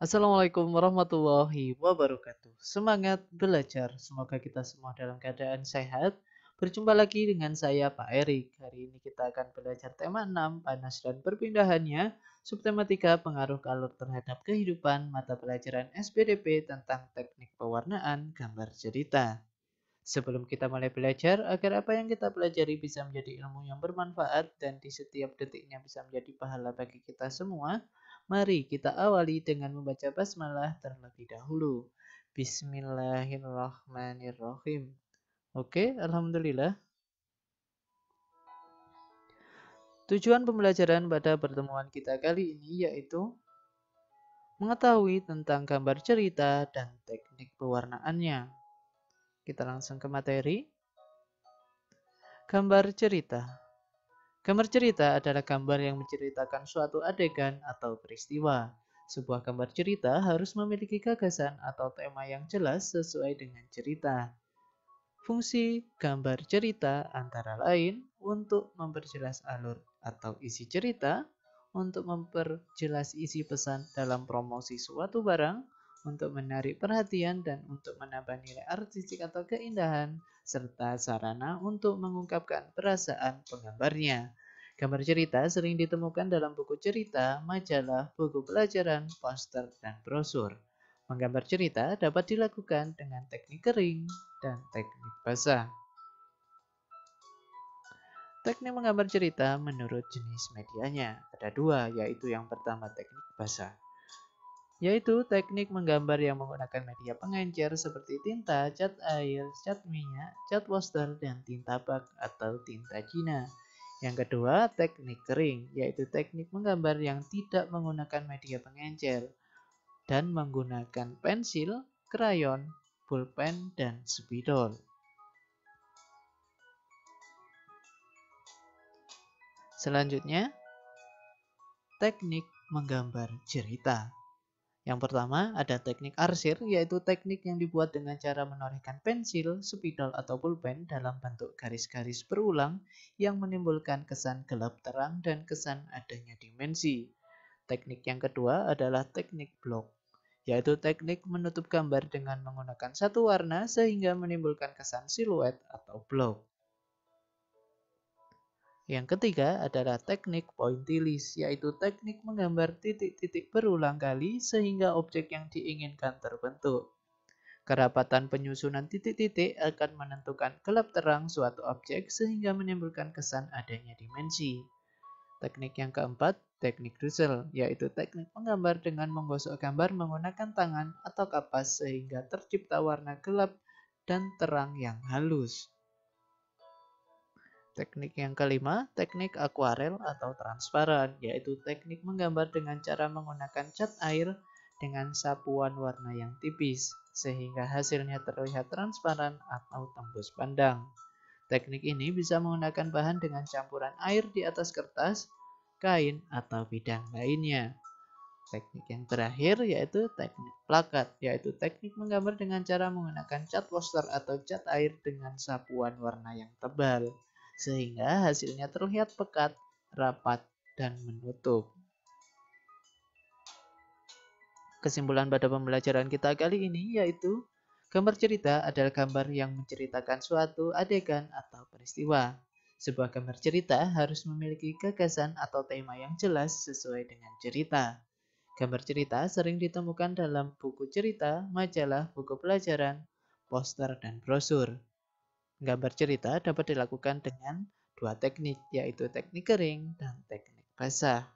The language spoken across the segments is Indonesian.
Assalamualaikum warahmatullahi wabarakatuh. Semangat belajar. Semoga kita semua dalam keadaan sehat. Berjumpa lagi dengan saya Pak Erik. Hari ini kita akan belajar tema 6, panas dan perpindahannya. Subtema 3, pengaruh kalor terhadap kehidupan. Mata pelajaran SPDP tentang teknik pewarnaan gambar cerita. Sebelum kita mulai belajar, agar apa yang kita pelajari bisa menjadi ilmu yang bermanfaat dan di setiap detiknya bisa menjadi pahala bagi kita semua, mari kita awali dengan membaca basmalah terlebih dahulu. Bismillahirrahmanirrahim. Oke, alhamdulillah. Tujuan pembelajaran pada pertemuan kita kali ini yaitu mengetahui tentang gambar cerita dan teknik pewarnaannya. Kita langsung ke materi. Gambar cerita. Gambar cerita adalah gambar yang menceritakan suatu adegan atau peristiwa. Sebuah gambar cerita harus memiliki gagasan atau tema yang jelas sesuai dengan cerita. Fungsi gambar cerita antara lain untuk memperjelas alur atau isi cerita, untuk memperjelas isi pesan dalam promosi suatu barang, untuk menarik perhatian dan untuk menambah nilai artistik atau keindahan, serta sarana untuk mengungkapkan perasaan penggambarnya. Gambar cerita sering ditemukan dalam buku cerita, majalah, buku pelajaran, poster, dan brosur. Menggambar cerita dapat dilakukan dengan teknik kering dan teknik basah. Teknik menggambar cerita menurut jenis medianya. Ada dua, yaitu yang pertama teknik basah. Yaitu teknik menggambar yang menggunakan media pengencer seperti tinta, cat air, cat minyak, cat poster, dan tinta bak atau tinta Cina. Yang kedua, teknik kering, yaitu teknik menggambar yang tidak menggunakan media pengencer dan menggunakan pensil, krayon, pulpen, dan spidol. Selanjutnya, teknik menggambar cerita. Yang pertama ada teknik arsir, yaitu teknik yang dibuat dengan cara menorehkan pensil, spidol, atau pulpen dalam bentuk garis-garis berulang yang menimbulkan kesan gelap terang dan kesan adanya dimensi. Teknik yang kedua adalah teknik blok, yaitu teknik menutup gambar dengan menggunakan satu warna sehingga menimbulkan kesan siluet atau blok. Yang ketiga adalah teknik pointillis, yaitu teknik menggambar titik-titik berulang kali sehingga objek yang diinginkan terbentuk. Kerapatan penyusunan titik-titik akan menentukan gelap terang suatu objek sehingga menimbulkan kesan adanya dimensi. Teknik yang keempat, teknik Dussel, yaitu teknik menggambar dengan menggosok gambar menggunakan tangan atau kapas sehingga tercipta warna gelap dan terang yang halus. Teknik yang kelima, teknik akuarel atau transparan, yaitu teknik menggambar dengan cara menggunakan cat air dengan sapuan warna yang tipis, sehingga hasilnya terlihat transparan atau tembus pandang. Teknik ini bisa menggunakan bahan dengan campuran air di atas kertas, kain, atau bidang lainnya. Teknik yang terakhir yaitu teknik plakat, yaitu teknik menggambar dengan cara menggunakan cat poster atau cat air dengan sapuan warna yang tebal, sehingga hasilnya terlihat pekat, rapat, dan menutup. Kesimpulan pada pembelajaran kita kali ini yaitu gambar cerita adalah gambar yang menceritakan suatu adegan atau peristiwa. Sebuah gambar cerita harus memiliki gagasan atau tema yang jelas sesuai dengan cerita. Gambar cerita sering ditemukan dalam buku cerita, majalah, buku pelajaran, poster, dan brosur. Gambar cerita dapat dilakukan dengan dua teknik, yaitu teknik kering dan teknik basah.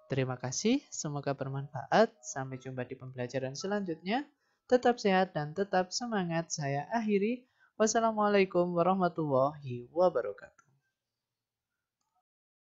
Terima kasih, semoga bermanfaat. Sampai jumpa di pembelajaran selanjutnya. Tetap sehat dan tetap semangat. Saya akhiri. Wassalamualaikum warahmatullahi wabarakatuh.